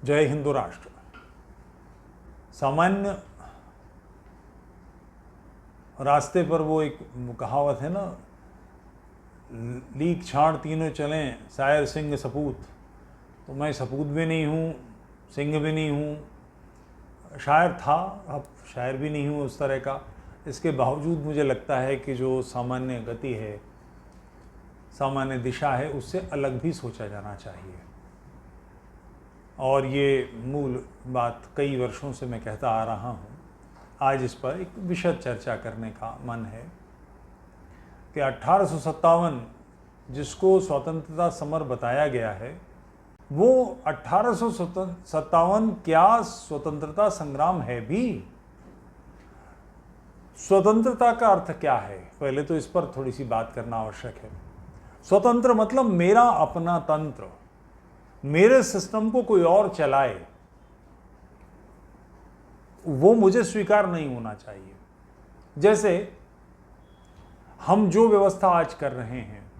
जय हिंदू राष्ट्र। सामान्य रास्ते पर वो एक कहावत है ना, लीक छाड़ तीनों चलें शायर सिंह सपूत। तो मैं सपूत भी नहीं हूँ, सिंह भी नहीं हूँ, शायर था, अब शायर भी नहीं हूँ उस तरह का। इसके बावजूद मुझे लगता है कि जो सामान्य गति है, सामान्य दिशा है, उससे अलग भी सोचा जाना चाहिए। और ये मूल बात कई वर्षों से मैं कहता आ रहा हूँ। आज इस पर एक विशद चर्चा करने का मन है कि 1857 जिसको स्वतंत्रता समर बताया गया है, वो 1857 क्या स्वतंत्रता संग्राम है भी? स्वतंत्रता का अर्थ क्या है, पहले तो इस पर थोड़ी सी बात करना आवश्यक है। स्वतंत्र मतलब मेरा अपना तंत्र, मेरे सिस्टम को कोई और चलाए, वो मुझे स्वीकार नहीं होना चाहिए। जैसे हम जो व्यवस्था आज कर रहे हैं,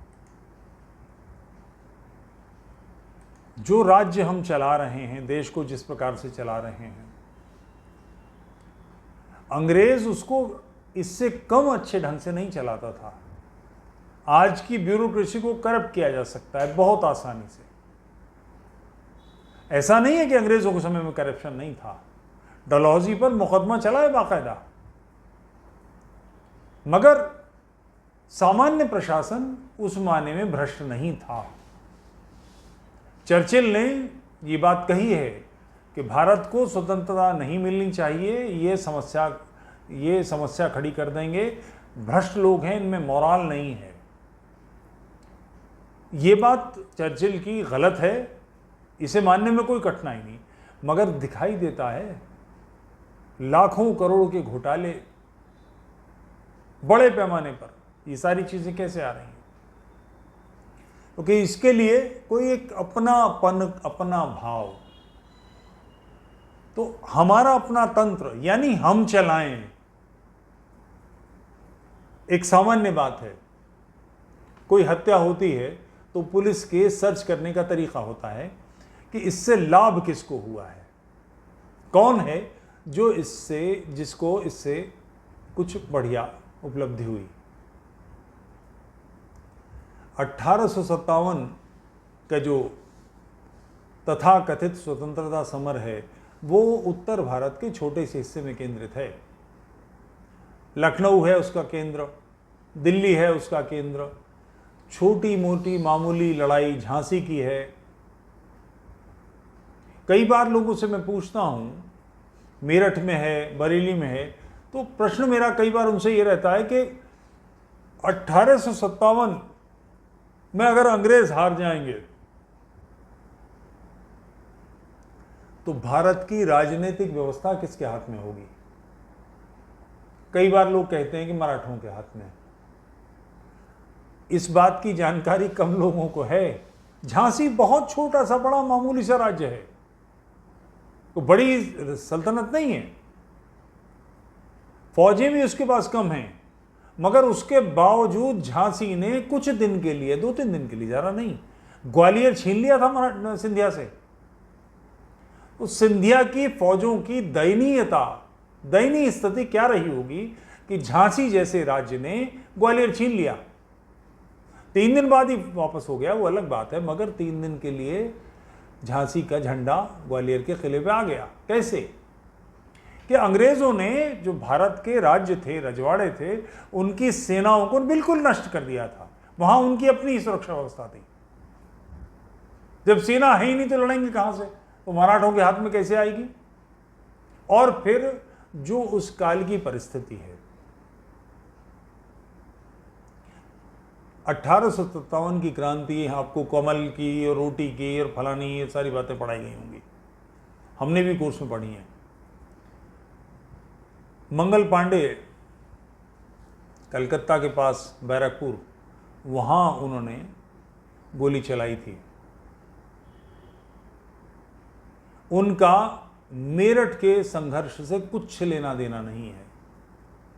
जो राज्य हम चला रहे हैं, देश को जिस प्रकार से चला रहे हैं, अंग्रेज उसको इससे कम अच्छे ढंग से नहीं चलाता था। आज की ब्यूरोक्रेसी को करप्ट किया जा सकता है बहुत आसानी से। ऐसा नहीं है कि अंग्रेजों के समय में करप्शन नहीं था, डलहौजी पर मुकदमा चला है बाकायदा, मगर सामान्य प्रशासन उस मायने में भ्रष्ट नहीं था। चर्चिल ने ये बात कही है कि भारत को स्वतंत्रता नहीं मिलनी चाहिए, ये समस्या खड़ी कर देंगे, भ्रष्ट लोग हैं, इनमें मोराल नहीं है। ये बात चर्चिल की गलत है, इसे मानने में कोई कठिनाई नहीं, मगर दिखाई देता है लाखों करोड़ के घोटाले बड़े पैमाने पर, ये सारी चीजें कैसे आ रही हैं? क्योंकि इसके लिए कोई एक अपनापन, अपना भाव, तो हमारा अपना तंत्र यानी हम चलाएं, एक सामान्य बात है। कोई हत्या होती है तो पुलिस के सर्च करने का तरीका होता है कि इससे लाभ किसको हुआ है, कौन है जो जिसको इससे कुछ बढ़िया उपलब्धि हुई। 1857 का जो तथाकथित स्वतंत्रता समर है, वो उत्तर भारत के छोटे से हिस्से में केंद्रित है। लखनऊ है उसका केंद्र, दिल्ली है उसका केंद्र, छोटी मोटी मामूली लड़ाई झांसी की है। कई बार लोगों से मैं पूछता हूं, मेरठ में है, बरेली में है, तो प्रश्न मेरा कई बार उनसे ये रहता है कि 1857 में अगर अंग्रेज हार जाएंगे तो भारत की राजनीतिक व्यवस्था किसके हाथ में होगी? कई बार लोग कहते हैं कि मराठों के हाथ में। इस बात की जानकारी कम लोगों को है। झांसी बहुत छोटा सा बड़ा मामूली सा राज्य है, तो बड़ी सल्तनत नहीं है, फौजें भी उसके पास कम हैं, मगर उसके बावजूद झांसी ने कुछ दिन के लिए, 2-3 दिन के लिए, ज़्यादा नहीं, ग्वालियर छीन लिया था सिंधिया से। तो सिंधिया की फौजों की दयनीय स्थिति क्या रही होगी कि झांसी जैसे राज्य ने ग्वालियर छीन लिया। 3 दिन बाद ही वापस हो गया, वो अलग बात है, मगर 3 दिन के लिए झांसी का झंडा ग्वालियर के किले पे आ गया। कैसे? कि अंग्रेजों ने जो भारत के राज्य थे, रजवाड़े थे, उनकी सेनाओं को बिल्कुल नष्ट कर दिया था। वहां उनकी अपनी सुरक्षा व्यवस्था थी। जब सेना है ही नहीं तो लड़ेंगे कहां से? वो मराठों के हाथ में कैसे आएगी? और फिर जो उस काल की परिस्थिति है, 1857 की क्रांति, आपको कमल की और रोटी की और फलानी ये सारी बातें पढ़ाई गई होंगी, हमने भी कोर्स में पढ़ी हैं। मंगल पांडे कलकत्ता के पास बैरकपुर, वहाँ उन्होंने गोली चलाई थी। उनका मेरठ के संघर्ष से कुछ लेना देना नहीं है।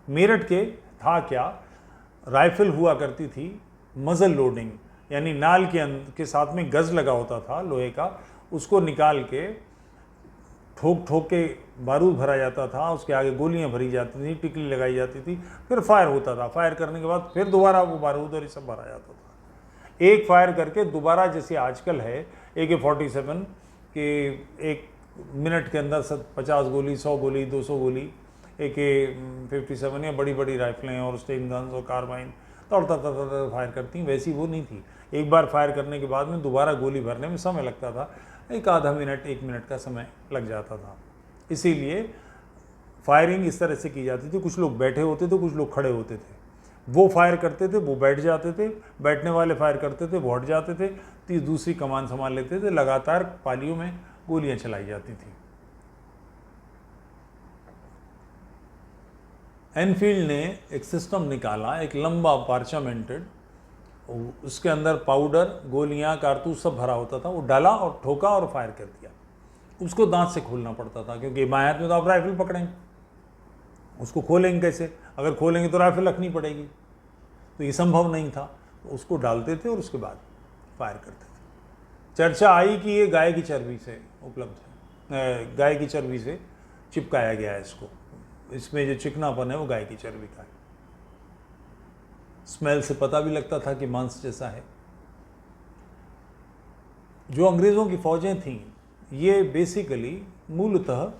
मेरठ के था क्या, राइफल हुआ करती थी, मजल लोडिंग, यानी नाल के साथ में गज लगा होता था लोहे का, उसको निकाल के ठोक ठोक के बारूद भरा जाता था, उसके आगे गोलियां भरी जाती थी, टिकली लगाई जाती थी, फिर फायर होता था। फायर करने के बाद फिर दोबारा वो बारूद और ये सब भरा जाता था। एक फायर करके दोबारा, जैसे आजकल है AK-47 कि 1 मिनट के अंदर 50 गोली, 100 गोली, 200 गोली, AK-57 या बड़ी बड़ी राइफलें और स्टेन गन्स और कार्बाइन तड़ता फायर करती, वैसी वो नहीं थी। एक बार फायर करने के बाद में दोबारा गोली भरने में समय लगता था, एक आधा मिनट 1 मिनट का समय लग जाता था। इसीलिए फायरिंग इस तरह से की जाती थी, कुछ लोग बैठे होते थे, कुछ लोग खड़े होते थे। वो फायर करते थे, वो बैठ जाते थे, बैठने वाले फायर करते थे, वो हट जाते थे, तो दूसरी कमान संभाल लेते थे। लगातार पालियों में गोलियां चलाई जाती थी। एनफील्ड ने एक सिस्टम निकाला, एक लंबा पार्चामेंटेड, उसके अंदर पाउडर, गोलियां, कारतूस सब भरा होता था। वो डाला और ठोका और फायर कर दिया। उसको दांत से खोलना पड़ता था, क्योंकि बाएं हाथ में तो आप राइफल पकड़ेंगे, उसको खोलेंगे कैसे? अगर खोलेंगे तो राइफल रखनी पड़ेगी, तो ये संभव नहीं था। तो उसको डालते थे और उसके बाद फायर करते थे। चर्चा आई कि ये गाय की चर्बी से उपलब्ध है, गाय की चर्बी से चिपकाया गया है इसको, इसमें जो चिकनापन है वो गाय की चर्बी का है। स्मेल से पता भी लगता था कि मांस जैसा है। जो अंग्रेज़ों की फौजें थीं, ये बेसिकली मूलतः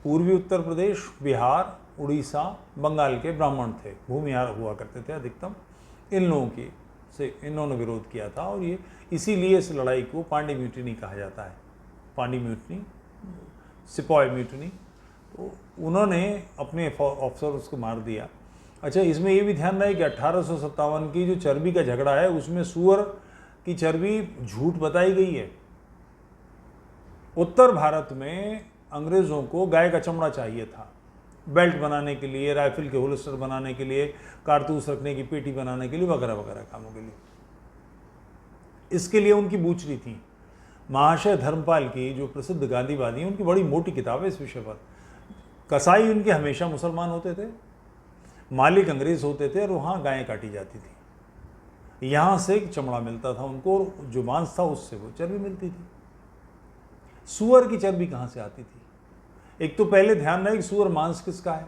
पूर्वी उत्तर प्रदेश, बिहार, उड़ीसा, बंगाल के ब्राह्मण थे, भूमिहार हुआ करते थे अधिकतम। इन लोगों की से इन्होंने विरोध किया था, और ये इसीलिए इस लड़ाई को पांडी म्यूटिनी कहा जाता है। पांडी म्यूटिनी, सिपॉय म्यूटिनी। तो उन्होंने अपने ऑफिसर्स को मार दिया। अच्छा, इसमें ये भी ध्यान रहे कि 1857 की जो चर्बी का झगड़ा है, उसमें सूअर की चर्बी झूठ बताई गई है। उत्तर भारत में अंग्रेज़ों को गाय का चमड़ा चाहिए था, बेल्ट बनाने के लिए, राइफल के होल्स्टर बनाने के लिए, कारतूस रखने की पेटी बनाने के लिए, वगैरह वगैरह कामों के लिए। इसके लिए उनकी बूचरी थी। महाशय धर्मपाल की जो प्रसिद्ध गांधीवादी, उनकी बड़ी मोटी किताब है इस विषय पर। कसाई उनके हमेशा मुसलमान होते थे, मालिक अंग्रेज होते थे, और वहाँ गायें काटी जाती थी। यहाँ से चमड़ा मिलता था उनको, और जो मांस था उससे वो चर्बी मिलती थी। सूअर की चर्बी कहाँ से आती थी? एक तो पहले ध्यान रहे कि सूअर मांस किसका है।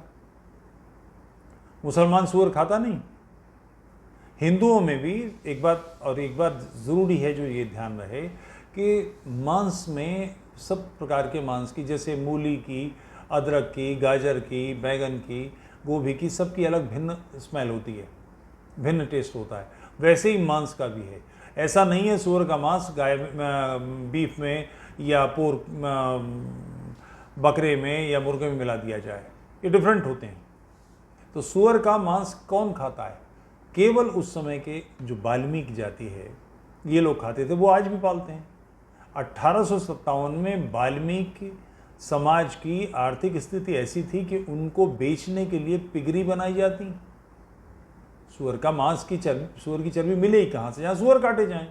मुसलमान सूअर खाता नहीं। हिंदुओं में भी एक बात ज़रूरी है जो ये ध्यान रहे कि मांस में सब प्रकार के मांस की, जैसे मूली की, अदरक की, गाजर की, बैगन की, गोभी की, सबकी अलग भिन्न स्मेल होती है, भिन्न टेस्ट होता है। वैसे ही मांस का भी है। ऐसा नहीं है सूअर का मांस गाय बीफ में या पोर्क बकरे में या मुर्गे में मिला दिया जाए, ये डिफरेंट होते हैं। तो सूअर का मांस कौन खाता है? केवल उस समय के जो वाल्मीकि जाति है, ये लोग खाते थे, वो आज भी पालते हैं। 1857 में वाल्मीकि समाज की आर्थिक स्थिति ऐसी थी कि उनको बेचने के लिए पिगरी बनाई जाती। सूअर का मांस की चर्बी, सूअर की चर्बी मिले ही कहाँ से? जहाँ सूअर काटे जाएं।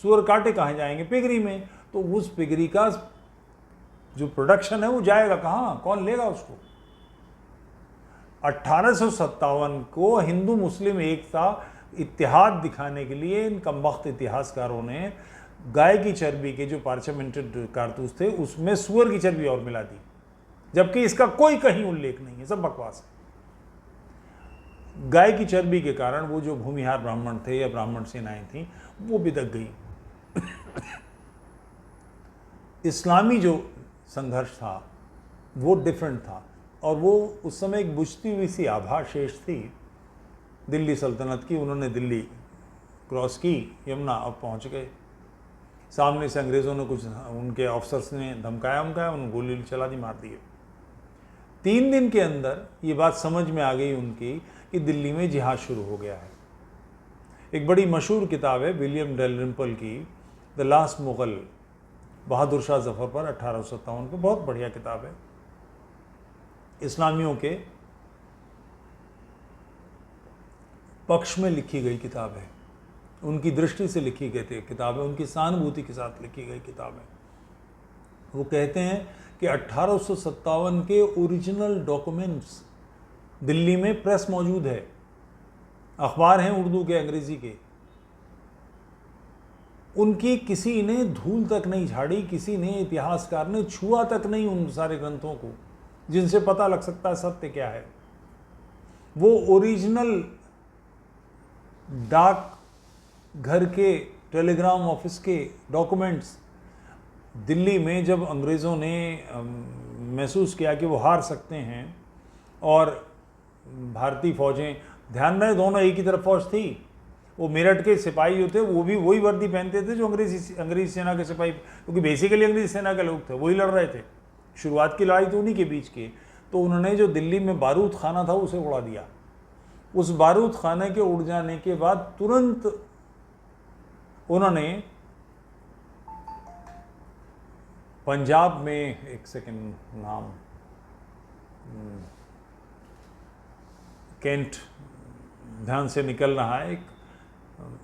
सूअर काटे कहाँ जाएंगे? पिगरी में। तो उस पिगरी का जो प्रोडक्शन है वो जाएगा कहाँ? कौन लेगा उसको? 1857 को हिंदू मुस्लिम एकता, इत्तेहाद दिखाने के लिए इन कमबख्त इतिहासकारों ने गाय की चर्बी के जो पार्चमेंटेड कारतूस थे उसमें सूअर की चर्बी और मिला दी, जबकि इसका कोई कहीं उल्लेख नहीं है, सब बकवास है। गाय की चर्बी के कारण वो जो भूमिहार ब्राह्मण थे या ब्राह्मण सेनाएं थीं, वो बिदक गई। इस्लामी जो संघर्ष था वो डिफरेंट था, और वो उस समय एक बुझती हुई सी आभा शेष थी दिल्ली सल्तनत की। उन्होंने दिल्ली क्रॉस की, यमुना, अब पहुंच गए। सामने से अंग्रेज़ों ने कुछ उनके ऑफिसर्स ने धमकाया, उन्होंने गोली चला दी, मार दिए। 3 दिन के अंदर ये बात समझ में आ गई उनकी कि दिल्ली में जिहाद शुरू हो गया है। एक बड़ी मशहूर किताब है विलियम डेलरिम्पल की, द लास्ट मुगल, बहादुर शाह जफ़र पर 1857 पे, बहुत बढ़िया किताब है। इस्लामियों के पक्ष में लिखी गई किताब है, उनकी दृष्टि से लिखी गई किताब है, उनकी सहानुभूति के साथ लिखी गई किताब है। वो कहते हैं कि 1857 के ओरिजिनल डॉक्यूमेंट्स दिल्ली में प्रेस मौजूद है, अखबार हैं उर्दू के, अंग्रेज़ी के। उनकी किसी ने धूल तक नहीं झाड़ी, किसी ने इतिहासकार ने छुआ तक नहीं उन सारे ग्रंथों को जिनसे पता लग सकता है सत्य क्या है। वो ओरिजिनल डाक घर के टेलीग्राम ऑफिस के डॉक्यूमेंट्स दिल्ली में जब अंग्रेज़ों ने महसूस किया कि वो हार सकते हैं और भारतीय फौजें, ध्यान रहे दोनों एक ही तरफ फौज थी, वो मेरठ के सिपाही जो थे वो भी वही वर्दी पहनते थे जो अंग्रेजी सेना के सिपाही, क्योंकि बेसिकली अंग्रेजी सेना के लोग थे, वही लड़ रहे थे। शुरुआत की लड़ाई तो उन्हीं के बीच की। तो उन्होंने जो दिल्ली में बारूद खाना था उसे उड़ा दिया। उस बारूद खाने के उड़ जाने के बाद तुरंत उन्होंने पंजाब में, एक सेकंड, नाम कैंट ध्यान से निकल रहा है, एक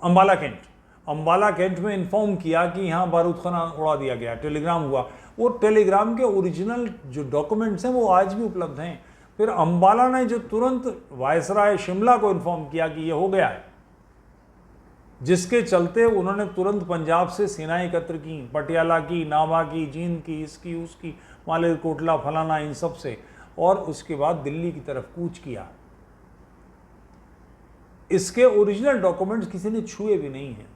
अंबाला कैंट में इन्फॉर्म किया कि यहाँ बारूद खाना उड़ा दिया गया, टेलीग्राम हुआ। वो टेलीग्राम के ओरिजिनल जो डॉक्यूमेंट्स हैं वो आज भी उपलब्ध हैं। फिर अंबाला ने जो तुरंत वायसराय शिमला को इन्फॉर्म किया कि ये हो गया है, जिसके चलते उन्होंने तुरंत पंजाब से सेनाएं एकत्र की, पटियाला की, नाभा की, जींद की, इसकी उसकी, मालेरकोटला, फलाना, इन सब से, और उसके बाद दिल्ली की तरफ कूच किया। इसके ओरिजिनल डॉक्यूमेंट्स किसी ने छुए भी नहीं हैं।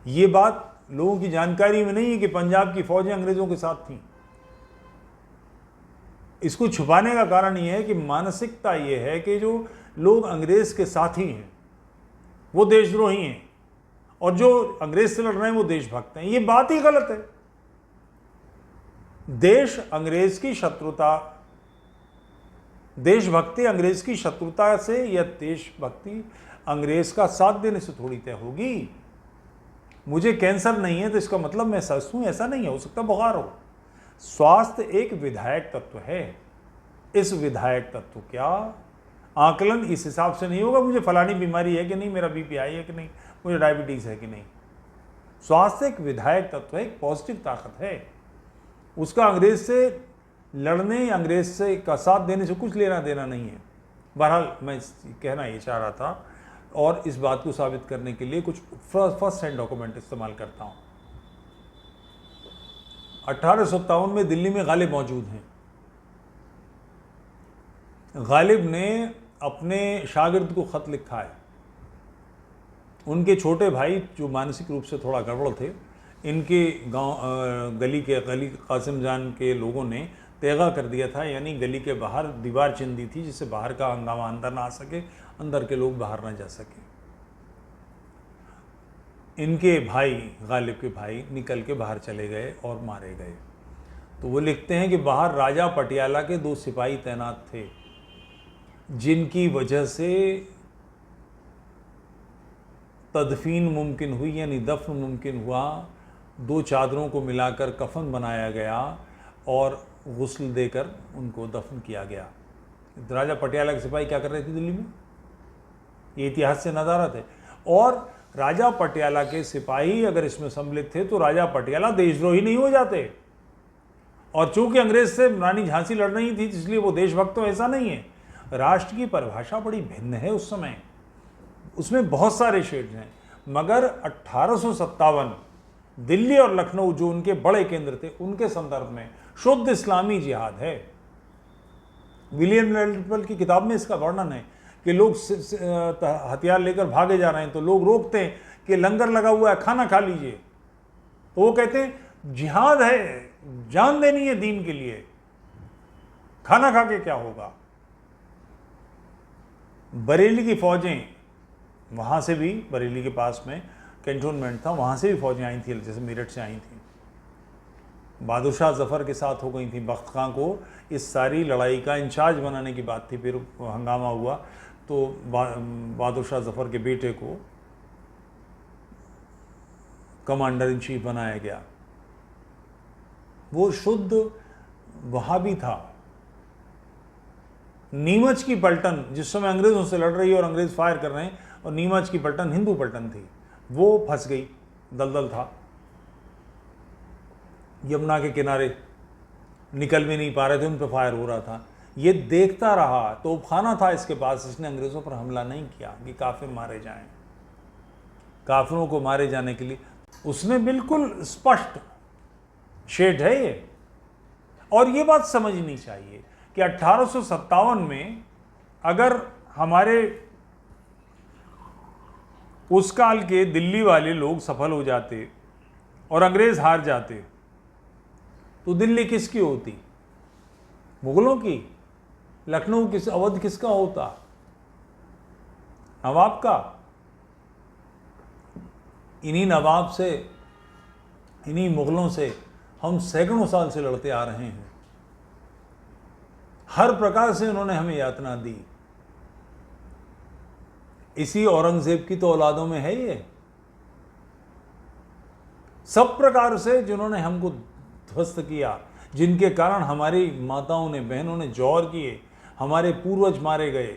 ये बात लोगों की जानकारी में नहीं है कि पंजाब की फौजें अंग्रेजों के साथ थीं। इसको छुपाने का कारण यह है कि मानसिकता यह है कि जो लोग अंग्रेज के साथी हैं वो देशद्रोही हैं और जो अंग्रेज से लड़ रहे हैं वो देशभक्त हैं। ये बात ही गलत है। देशभक्ति अंग्रेज की शत्रुता से या देशभक्ति अंग्रेज का साथ देने से थोड़ी तय होगी। मुझे कैंसर नहीं है तो इसका मतलब मैं स्वस्थ हूं, ऐसा नहीं है। हो सकता बुखार हो। स्वास्थ्य एक विधायक तत्व है। इस विधायक तत्व क्या आकलन इस हिसाब से नहीं होगा मुझे फलानी बीमारी है कि नहीं, मेरा बीपी हाई है कि नहीं, मुझे डायबिटीज है कि नहीं। स्वास्थ्य एक विधायक तत्व है, एक पॉजिटिव ताकत है। उसका अंग्रेज से लड़ने, अंग्रेज से का साथ देने से कुछ लेना देना नहीं है। बहरहाल मैं कहना ये चाह रहा था, और इस बात को साबित करने के लिए कुछ फर्स्ट हैंड डॉक्यूमेंट इस्तेमाल करता हूँ। 1857 में दिल्ली में गालिब मौजूद हैं। गालिब ने अपने शागिर्द को खत लिखा है। उनके छोटे भाई जो मानसिक रूप से थोड़ा गड़बड़ थे, इनके गांव गली कासिम जान के लोगों ने तेगा कर दिया था, यानी गली के बाहर दीवार चिन दी थी जिससे बाहर का हंगामा अंदर ना आ सके, अंदर के लोग बाहर ना जा सके। इनके भाई, गालिब के भाई, निकल के बाहर चले गए और मारे गए। तो वो लिखते हैं कि बाहर राजा पटियाला के 2 सिपाही तैनात थे, जिनकी वजह से तदफीन मुमकिन हुई, यानी दफन मुमकिन हुआ। 2 चादरों को मिलाकर कफन बनाया गया और गुस्ल देकर उनको दफन किया गया। राजा पटियाला के सिपाही क्या कर रहे थे दिल्ली में, ये इतिहास से नदारत है। और राजा पटियाला के सिपाही अगर इसमें सम्मिलित थे तो राजा पटियाला देशद्रोही नहीं हो जाते। और चूंकि अंग्रेज से रानी झांसी लड़ रही थी इसलिए वो देशभक्त, तो ऐसा नहीं है। राष्ट्र की परिभाषा बड़ी भिन्न है उस समय, उसमें बहुत सारे शेड्स हैं। मगर 1857 दिल्ली और लखनऊ जो उनके बड़े केंद्र थे, उनके संदर्भ में शुद्ध इस्लामी जिहाद है। विलियम नेल्टन की किताब में इसका वर्णन है कि लोग हथियार लेकर भागे जा रहे हैं तो लोग रोकते हैं कि लंगर लगा हुआ है, खाना खा लीजिए। तो वो कहते हैं जिहाद है, जान देनी है दीन के लिए, खाना खा के क्या होगा। बरेली की फौजें, वहाँ से भी, बरेली के पास में कैंटोनमेंट था, वहाँ से भी फौजें आई थी, जैसे मेरठ से आई थी। बहादुर शाह जफ़र के साथ हो गई थी। बख्त खां को इस सारी लड़ाई का इंचार्ज बनाने की बात थी। फिर हंगामा हुआ तो बहादुर शाह जफ़र के बेटे को कमांडर इन चीफ बनाया गया। वो शुद्ध वहाबी था। नीमच की पलटन जिस समय अंग्रेज़ों से लड़ रही है और अंग्रेज़ फायर कर रहे हैं, और नीमच की पलटन हिंदू पलटन थी, वो फंस गई, दलदल था, यमुना के किनारे निकल भी नहीं पा रहे थे, उन पर फायर हो रहा था। ये देखता रहा, तोपखाना था इसके पास, इसने अंग्रेज़ों पर हमला नहीं किया कि काफिर मारे जाएं। काफिरों को मारे जाने के लिए, उसमें बिल्कुल स्पष्ट शेड है ये। और ये बात समझनी चाहिए कि 1857 में अगर हमारे उस काल के दिल्ली वाले लोग सफल हो जाते और अंग्रेज हार जाते तो दिल्ली किसकी होती? मुगलों की। लखनऊ किस, अवध किसका होता? नवाब का। इन्हीं नवाब से, इन्हीं मुगलों से हम सैकड़ों साल से लड़ते आ रहे हैं। हर प्रकार से उन्होंने हमें यातना दी। इसी औरंगजेब की तो औलादों में है ये। सब प्रकार से जिन्होंने हमको ध्वस्त किया, जिनके कारण हमारी माताओं ने, बहनों ने जौहर किए, हमारे पूर्वज मारे गए,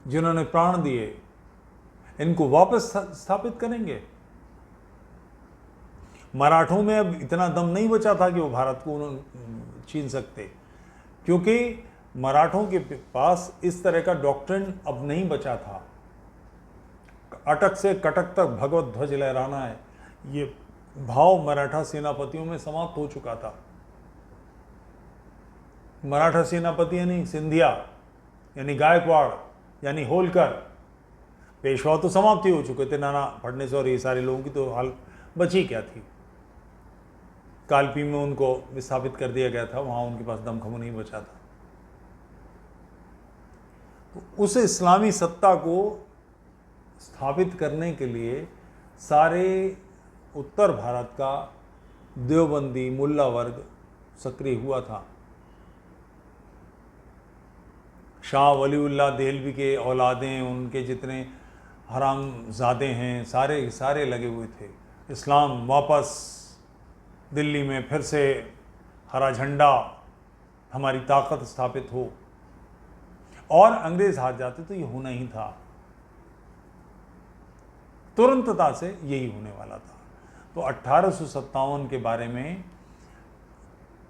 जिन्होंने प्राण दिए, इनको वापस स्थापित करेंगे। मराठों में अब इतना दम नहीं बचा था कि वो भारत को छीन सकते, क्योंकि मराठों के पास इस तरह का डॉक्ट्रिन अब नहीं बचा था। अटक से कटक तक भगवत ध्वज लहराना है, ये भाव मराठा सेनापतियों में समाप्त हो चुका था। मराठा सेनापति यानी सिंधिया, यानी गायकवाड़, यानी होलकर, पेशवा तो समाप्त ही हो चुके थे। नाना फडणवीस और ये सारे लोगों की तो हाल बची क्या थी। कालपी में उनको विस्थापित कर दिया गया था, वहां उनके पास दमखम नहीं बचा था। तो उस इस्लामी सत्ता को स्थापित करने के लिए सारे उत्तर भारत का देवबंदी मुल्ला वर्ग सक्रिय हुआ था। शाह वलीउल्लाह देहलवी के औलादें, उनके जितने हरामजादे हैं, सारे सारे लगे हुए थे। इस्लाम वापस दिल्ली में फिर से हरा झंडा, हमारी ताकत स्थापित हो, और अंग्रेज हार जाते तो ये होना ही था। तुरंतता से यही होने वाला था। तो 1857 के बारे में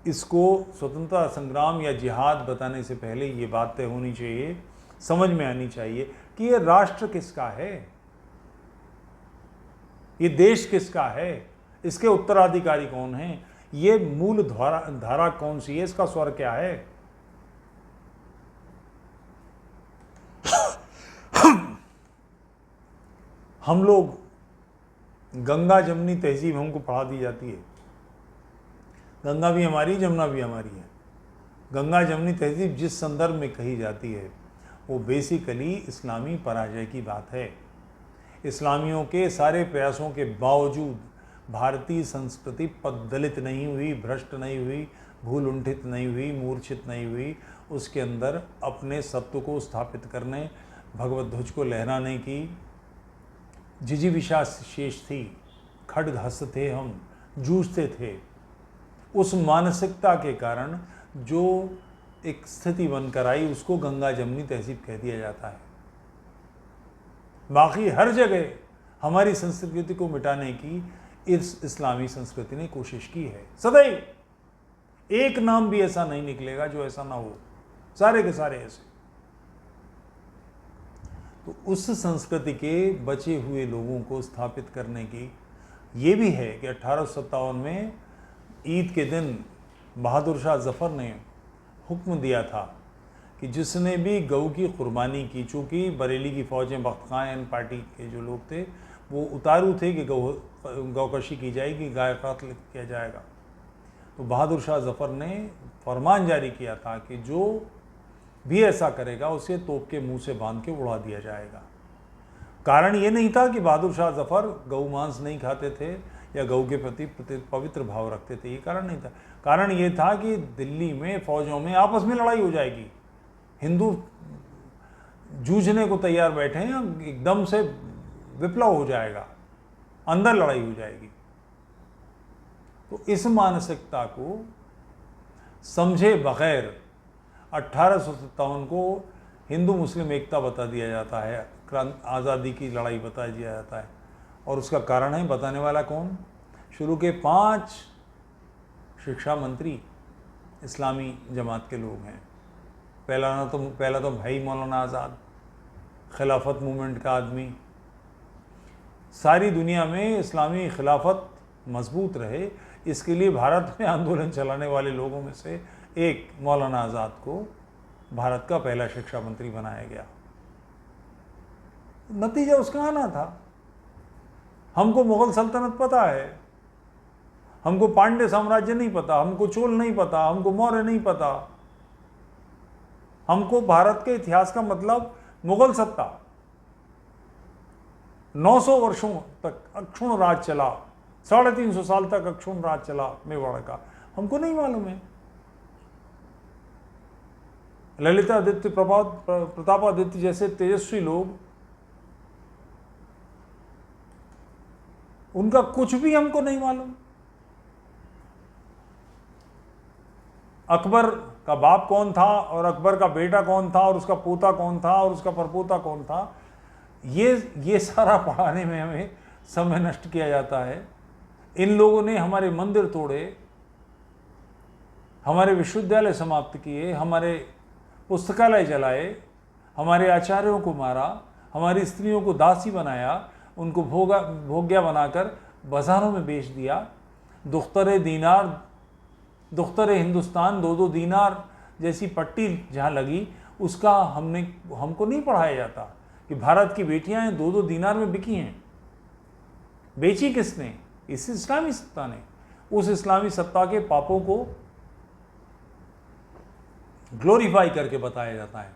इसको स्वतंत्रता संग्राम या जिहाद बताने से पहले ये बात तय होनी चाहिए, समझ में आनी चाहिए कि ये राष्ट्र किसका है, ये देश किसका है, इसके उत्तराधिकारी कौन हैं, ये मूल धारा कौन सी है, इसका स्वर क्या है। हम लोग गंगा जमनी तहजीब हमको पढ़ा दी जाती है। गंगा भी हमारी, जमुना भी हमारी है। गंगा जमनी तहजीब जिस संदर्भ में कही जाती है वो बेसिकली इस्लामी पराजय की बात है। इस्लामियों के सारे प्रयासों के बावजूद भारतीय संस्कृति पददलित नहीं हुई, भ्रष्ट नहीं हुई, भूल उंठित नहीं हुई, मूर्छित नहीं हुई। उसके अंदर अपने सत्व को स्थापित करने, भगवत ध्वज को लहराने की जिजीविषा शेष थी। खड्ग हस्त थे हम, जूझते थे। उस मानसिकता के कारण जो एक स्थिति बनकर आई उसको गंगा जमनी तहजीब कह दिया जाता है। बाकी हर जगह हमारी संस्कृति को मिटाने की इस इस्लामी संस्कृति ने कोशिश की है सदैव। एक नाम भी ऐसा नहीं निकलेगा जो ऐसा ना हो, सारे के सारे ऐसे। तो उस संस्कृति के बचे हुए लोगों को स्थापित करने की ये भी है कि 1857 में ईद के दिन बहादुर शाह जफ़र ने हुक्म दिया था कि जिसने भी गऊ की कुर्बानी की, चूँकि बरेली की फ़ौजें बख्त-ए-खान पार्टी के जो लोग थे वो उतारू थे कि गौकशी की जाएगी, गाय कत्ल किया जाएगा, तो बहादुर शाह जफ़र ने फरमान जारी किया था कि जो भी ऐसा करेगा उसे तोप के मुंह से बांध के उड़ा दिया जाएगा। कारण ये नहीं था कि बहादुर शाह जफ़र गऊ मांस नहीं खाते थे या गऊ के प्रति पवित्र भाव रखते थे, ये कारण नहीं था। कारण ये था कि दिल्ली में फ़ौजों में आपस में लड़ाई हो जाएगी, हिंदू जूझने को तैयार बैठे हैं, एकदम से विप्लव हो जाएगा, अंदर लड़ाई हो जाएगी। तो इस मानसिकता को समझे बगैर 1857 को हिंदू मुस्लिम एकता बता दिया जाता है, आज़ादी की लड़ाई बता दिया जाता है। और उसका कारण है, बताने वाला कौन? शुरू के 5 शिक्षा मंत्री इस्लामी जमात के लोग हैं। पहला तो भाई मौलाना आज़ाद, खिलाफत मूवमेंट का आदमी। सारी दुनिया में इस्लामी खिलाफत मजबूत रहे, इसके लिए भारत में आंदोलन चलाने वाले लोगों में से एक मौलाना आज़ाद को भारत का पहला शिक्षा मंत्री बनाया गया। नतीजा उसका आना था। हमको मुगल सल्तनत पता है, हमको पांड्य साम्राज्य नहीं पता, हमको चोल नहीं पता, हमको मौर्य नहीं पता। हमको भारत के इतिहास का मतलब मुगल सत्ता, 900 वर्षों तक अक्षुण राज चला, 350 साल तक अक्षुण राज चला मेवाड़ का, हमको नहीं मालूम है। ललितादित्य, प्रतापादित्य जैसे तेजस्वी लोग, उनका कुछ भी हमको नहीं मालूम। अकबर का बाप कौन था और अकबर का बेटा कौन था और उसका पोता कौन था और उसका परपोता कौन था, ये सारा पढ़ाने में हमें समय नष्ट किया जाता है। इन लोगों ने हमारे मंदिर तोड़े, हमारे विश्वविद्यालय समाप्त किए, हमारे पुस्तकालय जलाए, हमारे आचार्यों को मारा, हमारी स्त्रियों को दासी बनाया, उनको भोग्या बनाकर बाजारों में बेच दिया। दुख्तर हिंदुस्तान 2-2 दीनार जैसी पट्टी जहाँ लगी, उसका हमको नहीं पढ़ाया जाता कि भारत की बेटियां 2-2 दीनार में बिकी हैं। बेची किसने? इस इस्लामी सत्ता ने। उस इस्लामी सत्ता के पापों को ग्लोरीफाई करके बताया जाता है।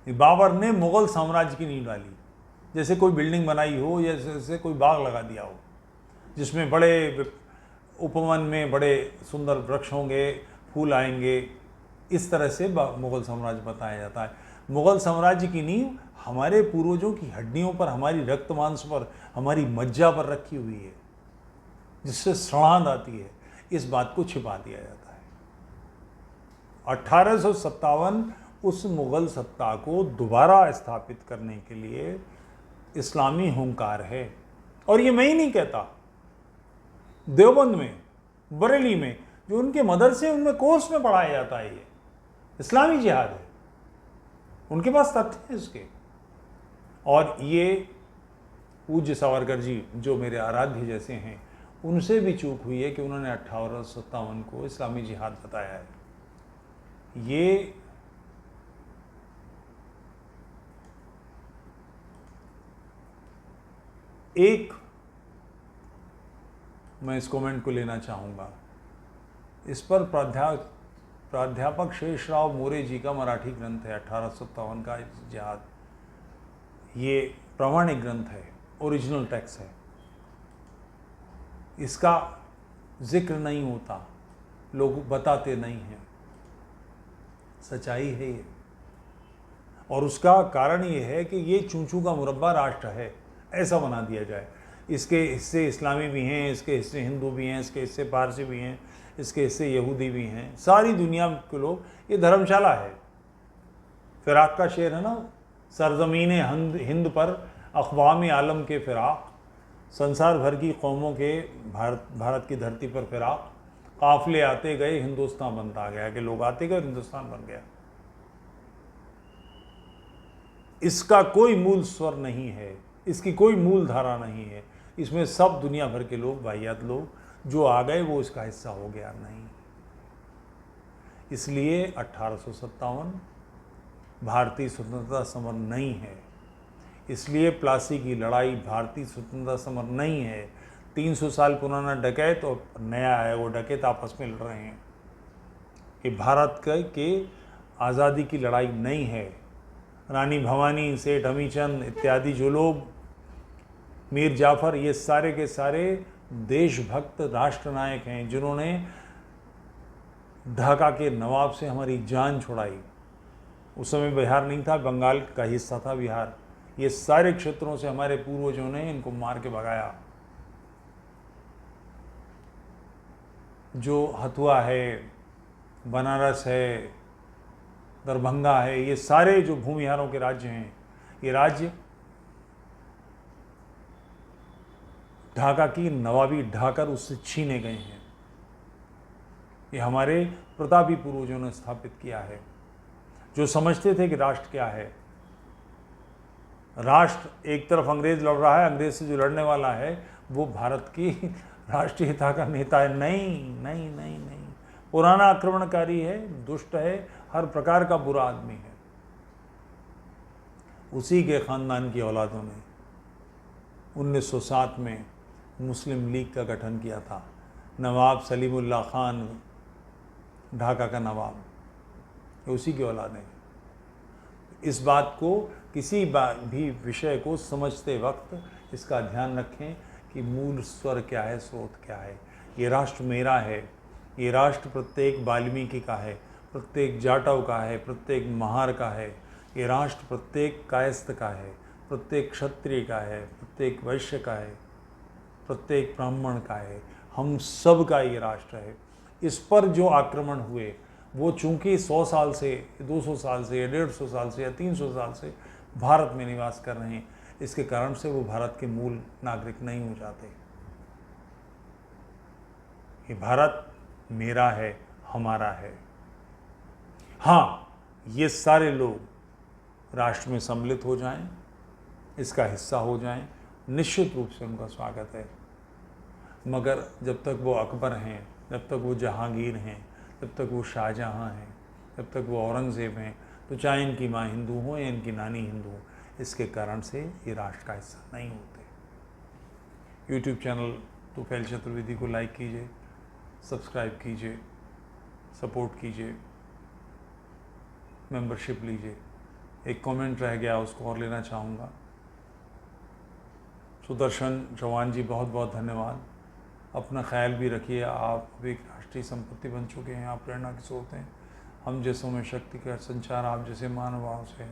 बाबर ने मुगल साम्राज्य की नींव डाली, जैसे कोई बिल्डिंग बनाई हो या जैसे कोई बाग लगा दिया हो जिसमें बड़े उपवन में बड़े सुंदर वृक्ष होंगे, फूल आएंगे। इस तरह से मुगल साम्राज्य बताया जाता है। मुगल साम्राज्य की नींव हमारे पूर्वजों की हड्डियों पर, हमारी रक्त मांस पर, हमारी मज्जा पर रखी हुई है, जिससे सड़ांध आती है। इस बात को छिपा दिया जाता है। 1857 उस मुगल सत्ता को दोबारा स्थापित करने के लिए इस्लामी हुंकार है। और ये मैं ही नहीं कहता, देवबंद में, बरेली में जो उनके मदरसे, उनमें कोर्स में पढ़ाया जाता है, ये इस्लामी जिहाद है। उनके पास तथ्य है इसके। और ये पूज्य सावरकर जी जो मेरे आराध्य जैसे हैं, उनसे भी चूक हुई है कि उन्होंने 1857 को इस्लामी जिहाद बताया है। ये एक, मैं इस कमेंट को लेना चाहूँगा, इस पर प्राध्यापक शेषराव मोरे जी का मराठी ग्रंथ है 1857 का जिहाद। ये प्रामाणिक ग्रंथ है, ओरिजिनल टेक्स्ट है। इसका जिक्र नहीं होता, लोग बताते नहीं हैं। सच्चाई है ये। और उसका कारण ये है कि ये चूंचू का मुरब्बा राष्ट्र है, ऐसा बना दिया जाए। इसके हिस्से इस्लामी भी हैं, इसके हिस्से हिंदू भी हैं, इसके हिस्से पारसी भी हैं, इसके हिस्से यहूदी भी हैं। सारी दुनिया के लोग, ये धर्मशाला है, फिराक का शेर है ना, सरजमीन हिंद पर अक़वाम आलम के फिराक, संसार भर की कौमों के भारत की धरती पर फिराक, काफ़िले आते गए हिंदुस्तान बनता गया, कि लोग आते गए और हिंदुस्तान बन गया। इसका कोई मूल स्वर नहीं है, इसकी कोई मूल धारा नहीं है। इसमें सब दुनिया भर के लोग, वाहियात लोग जो आ गए वो इसका हिस्सा हो गया नहीं। इसलिए 1857 भारतीय स्वतंत्रता समर नहीं है। इसलिए प्लासी की लड़ाई भारतीय स्वतंत्रता समर नहीं है। 300 साल पुराना डकैत और नया आया वो डकैत आपस में लड़ रहे हैं। ये भारत के आज़ादी की लड़ाई नहीं है। रानी भवानी, सेठ हमीचंद इत्यादि जो लोग, मीर जाफ़र, ये सारे के सारे देशभक्त राष्ट्रनायक हैं जिन्होंने ढाका के नवाब से हमारी जान छुड़ाई। उस समय बिहार नहीं था, बंगाल का हिस्सा था बिहार। ये सारे क्षेत्रों से हमारे पूर्वजों ने इनको मार के भगाया। जो हथुआ है, बनारस है, दरभंगा है, ये सारे जो भूमिहारों के राज्य हैं, ये राज्य ढाका की नवाबी ढाकर उससे छीने गए हैं। ये हमारे प्रतापी पूर्वजों ने स्थापित किया है, जो समझते थे कि राष्ट्र क्या है। राष्ट्र एक तरफ अंग्रेज लड़ रहा है, अंग्रेज से जो लड़ने वाला है वो भारत की राष्ट्रीयता का नेता है। नहीं नहीं नहीं नहीं, पुराना आक्रमणकारी है, दुष्ट है, हर प्रकार का बुरा आदमी है। उसी के खानदान की औलादों ने 1907 में मुस्लिम लीग का गठन किया था। नवाब सलीमुल्लाह खान, ढाका का नवाब, ये उसी की औलाद है। इस बात को, किसी भी विषय को समझते वक्त इसका ध्यान रखें कि मूल स्वर क्या है, स्रोत क्या है। ये राष्ट्र मेरा है, ये राष्ट्र प्रत्येक वाल्मीकि का है, प्रत्येक जाटव का है, प्रत्येक महार का है, ये राष्ट्र प्रत्येक कायस्थ का है, प्रत्येक क्षत्रिय का है, प्रत्येक वैश्य का है, प्रत्येक ब्राह्मण का है, हम सब का ये राष्ट्र है। इस पर जो आक्रमण हुए वो चूंकि 100 साल से, 200 साल से, या 150 साल से, या 300 साल से भारत में निवास कर रहे हैं, इसके कारण से वो भारत के मूल नागरिक नहीं हो जाते। ये भारत मेरा है, हमारा है। हाँ, ये सारे लोग राष्ट्र में सम्मिलित हो जाएं, इसका हिस्सा हो जाएं, निश्चित रूप से उनका स्वागत है। मगर जब तक वो अकबर हैं, जब तक वो जहांगीर हैं, जब तक वो शाहजहाँ हैं, जब तक वो औरंगज़ेब हैं, तो चाहे इनकी माँ हिंदू हो या इनकी नानी हिंदू हो, इसके कारण से ये राष्ट्र का हिस्सा नहीं होते। यूट्यूब चैनल तुफैल चतुर्वेदी को लाइक कीजिए, सब्सक्राइब कीजिए, सपोर्ट कीजिए, मेंबरशिप लीजिए। एक कमेंट रह गया, उसको और लेना चाहूँगा। सुदर्शन चौहान जी, बहुत बहुत धन्यवाद। अपना ख्याल भी रखिए। आप एक राष्ट्रीय संपत्ति बन चुके हैं, आप प्रेरणा के स्रोत हैं। हम जैसों में शक्ति का संचार आप जैसे महानुभावों से।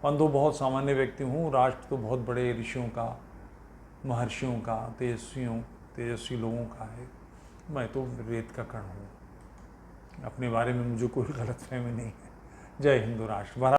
मैं तो बहुत सामान्य व्यक्ति हूँ, राष्ट्र तो बहुत बड़े ऋषियों का, महर्षियों का, तेजस्वी लोगों का है। मैं तो रेत का कण हूँ। अपने बारे में मुझे कोई गलतफहमी नहीं है। जय हिंद राष्ट्र।